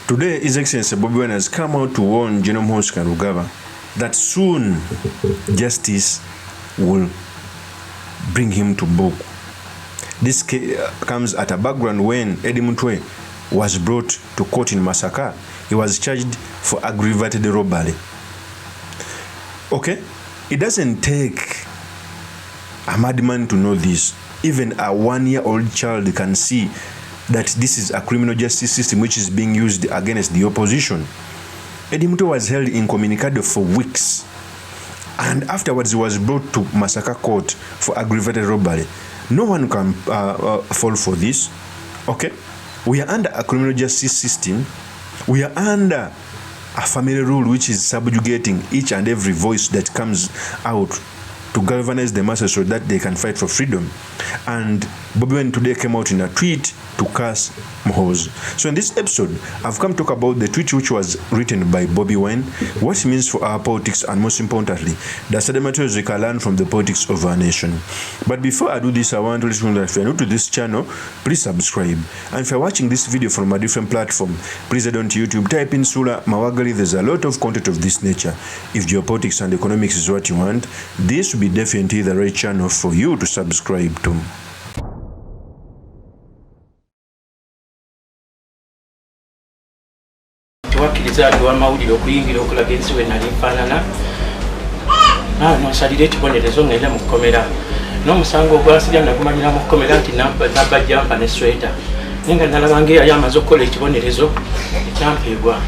Today, His Excellency Bobi Wine has come out to warn General Muhoozi Kainerugaba that soon justice will bring him to book. This comes at a background when Eddy Mutwe was brought to court in Masaka. He was charged for aggravated robbery. Okay? It doesn't take a madman to know this. Even a 1-year-old child can see that this is a criminal justice system which is being used against the opposition. Eddy Mutwe was held incommunicado for weeks, and afterwards he was brought to Masaka court for aggravated robbery. No one can fall for this. Okay? We are under a criminal justice system. We are under a family rule which is subjugating each and every voice that comes out to galvanize the masses so that they can fight for freedom. And Bobi Wine today came out in a tweet to curse Muhoozi. So in this episode, I've come to talk about the tweet which was written by Bobi Wine, what it means for our politics, and most importantly, the study materials we can learn from the politics of our nation. But before I do this, I want to let you know that if you're new to this channel, please subscribe. And if you're watching this video from a different platform, please head on to YouTube, type in Sula Mawagali. There's a lot of content of this nature. If geopolitics and economics is what you want, this will be definitely the right channel for you to subscribe to. Tuwakiriza ati wamawulire okuyingira okulaga ensi we nali nfaanana nosalira ekibonerezo ngenda mu kkomera n'omusango ogwasirya nagumanyira mu kkomera nti nabba jampa ne sweta naye nga nalaba ng'eyali amaze okukola ekibonerezo ekyampeebwa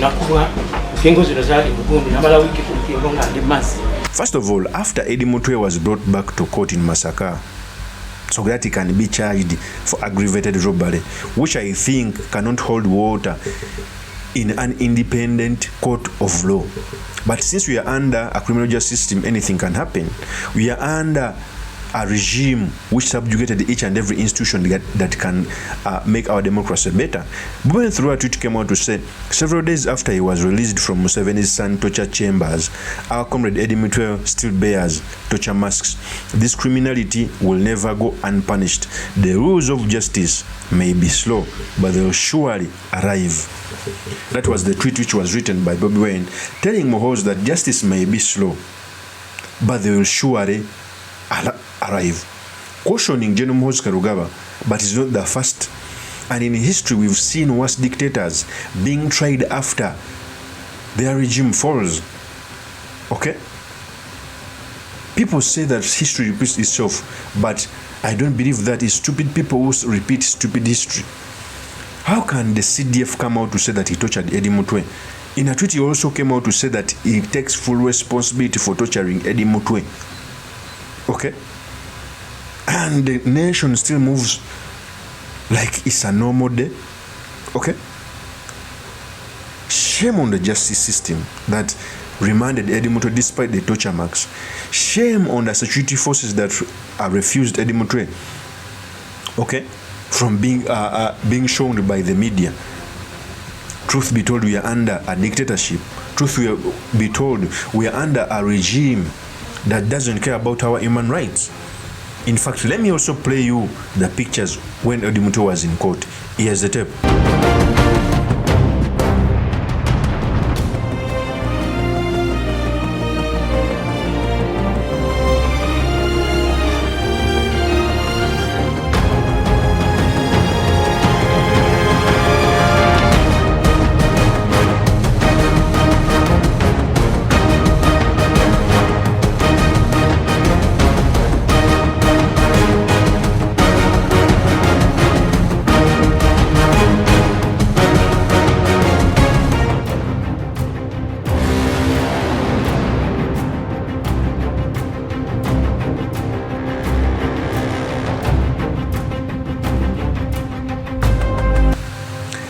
nakubwa enfingo zino zaali mugundu namala wiiki ku nfingo nga ndi mazzi. First of all, after Eddy Mutwe was brought back to court in Masaka, so that he can be charged for aggravated robbery, which I think cannot hold water in an independent court of law. But since we are under a criminal justice system, anything can happen. We are under a regime which subjugated each and every institution that can make our democracy better. Bobi through a tweet came out to say, several days after he was released from Museveni's Sun torture chambers, our comrade Eddy Mutwe still bears torture masks. This criminality will never go unpunished. The rules of justice may be slow, but they will surely arrive. That was the tweet which was written by Bobi Wine, telling Muhoozi that justice may be slow, but they will surely arrive. Cautioning General Muhoozi Kainerugaba, but it's not the first. And in history, we've seen worse dictators being tried after their regime falls. Okay? People say that history repeats itself, but I don't believe that. It's stupid people who repeat stupid history. How can the CDF come out to say that he tortured Eddy Mutwe? In a tweet, he also came out to say that he takes full responsibility for torturing Eddy Mutwe. Okay? And the nation still moves like it's a normal day. Okay? Shame on the justice system that remanded Eddy Mutwe despite the torture marks. Shame on the security forces that refused Eddy Mutwe, okay, from being shown by the media. Truth be told, we are under a dictatorship. Truth be told, we are under a regime that doesn't care about our human rights. In fact, let me also play you the pictures when Eddy Mutwe was in court. Here's the tape.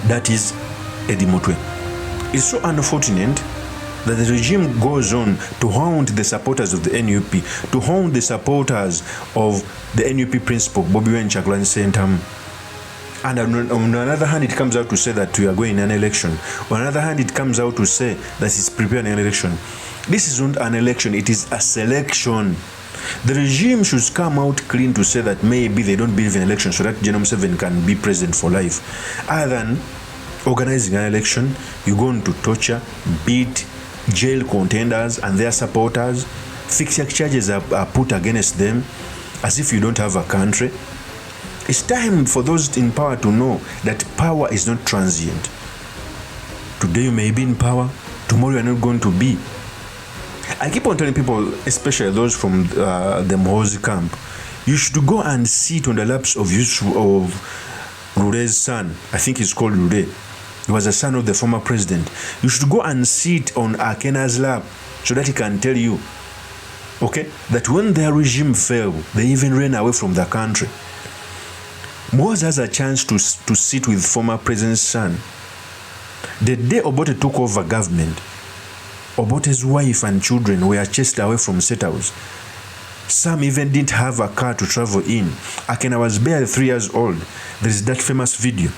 That is Eddy Mutwe. It's so unfortunate that the regime goes on to haunt the supporters of the NUP, to haunt the supporters of the NUP principal, Bobi Wine Chagulanyi Ssentamu. And on another hand, it comes out to say that we are going in an election. On another hand, it comes out to say that it's preparing an election. This is not an election, it is a selection. The regime should come out clean to say that maybe they don't believe in elections so that General Museveni can be president for life, other than organizing an election, you're going to torture, beat, jail contenders and their supporters. Fixed charges are put against them as if you don't have a country. It's time for those in power to know that power is not transient. Today you may be in power, tomorrow you're not going to be. I keep on telling people, especially those from the Muhoozi camp, you should go and sit on the laps of Rure's son. I think he's called Rure. He was the son of the former president. You should go and sit on Akena's lap so that he can tell you, okay, that when their regime fell, they even ran away from the country. Muhoozi has a chance to sit with former president's son. The day Obote took over government, Obote's wife and children were chased away from settles. Some even didn't have a car to travel in. Akena was barely 3 years old. There is that famous video.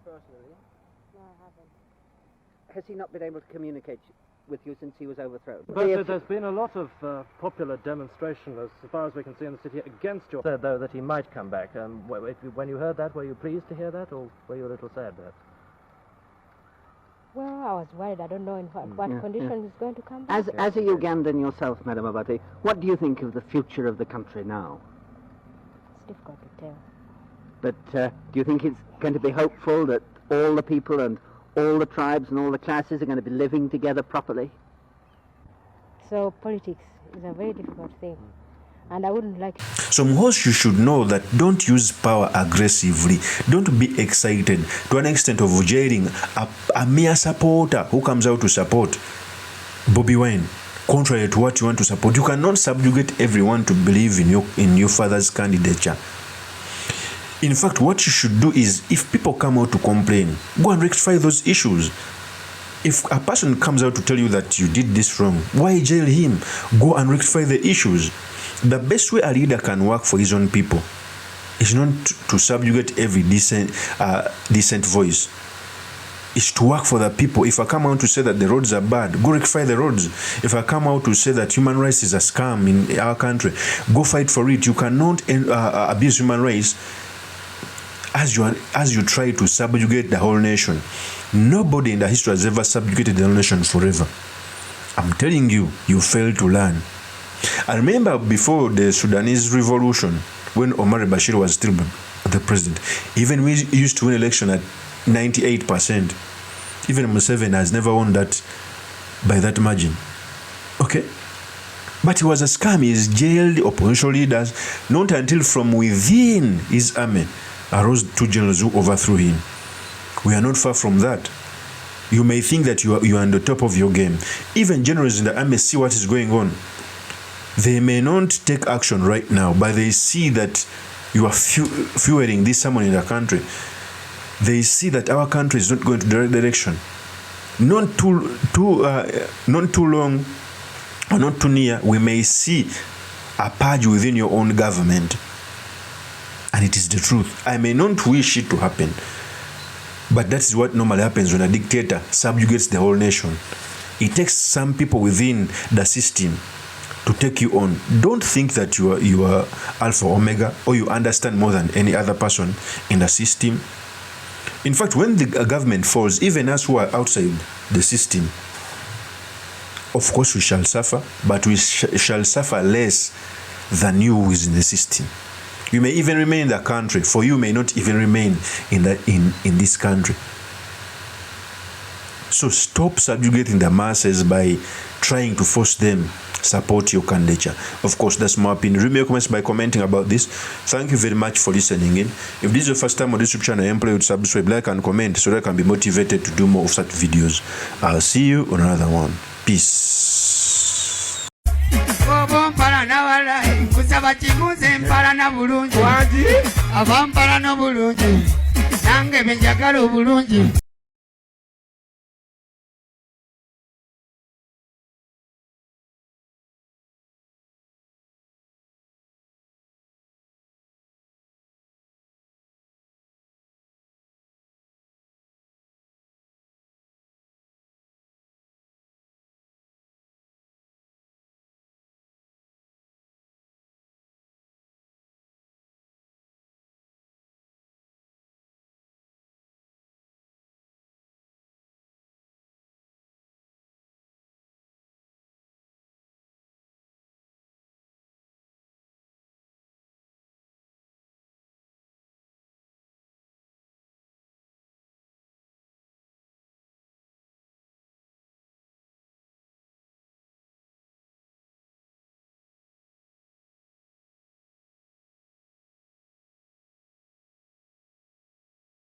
Personally? No, I haven't. Has he not been able to communicate with you since he was overthrown? But there's been a lot of popular demonstration, as far as we can see in the city, against your... Said, though, that he might come back. When you heard that, were you pleased to hear that, or were you a little sad, perhaps? Well, I was worried. I don't know in what condition he's going to come back. As a Ugandan yourself, Madam Abate, what do you think of the future of the country now? It's difficult to tell. But do you think it's going to be hopeful that all the people and all the tribes and all the classes are going to be living together properly? So politics is a very difficult thing. And I wouldn't like... So Muhoozi, you should know that don't use power aggressively. Don't be excited to an extent of jailing a mere supporter who comes out to support BOBI WINE, contrary to what you want to support. You cannot subjugate everyone to believe in your father's candidature. In fact, what you should do is, if people come out to complain, go and rectify those issues. If a person comes out to tell you that you did this wrong, why jail him? Go and rectify the issues. The best way a leader can work for his own people is not to subjugate every decent voice. It's to work for the people. If I come out to say that the roads are bad, go rectify the roads. If I come out to say that human rights is a scam in our country, go fight for it. You cannot abuse human rights as you try to subjugate the whole nation. Nobody in the history has ever subjugated the whole nation forever. I'm telling you, you fail to learn. I remember before the Sudanese revolution, when Omar al-Bashir was still the president, even we used to win election at 98%. Even Museveni has never won that by that margin. Okay? But he was a scam. He's jailed opposition leaders, not until from within his army arose two generals who overthrew him. We are not far from that. You may think that you are on the top of your game. Even generals in the army see what is going on. They may not take action right now, but they see that you are fueling this someone in the country. They see that our country is not going to the right direction. Not too long or not too near, we may see a purge within your own government. And it is the truth. I may not wish it to happen, but that is what normally happens when a dictator subjugates the whole nation. It takes some people within the system to take you on. Don't think that you are alpha omega or you understand more than any other person in the system. In fact, when the government falls, even us who are outside the system, of course we shall suffer, but we shall suffer less than you who is in the system. You may even remain in the country, for you may not even remain in this country. So stop subjugating the masses by trying to force them support your candidature. Of course, that's my opinion. Leave me your comments by commenting about this. Thank you very much for listening in. If this is your first time on this YouTube channel, I implore you to subscribe, like, and comment so that I can be motivated to do more of such videos. I'll see you on another one. Peace.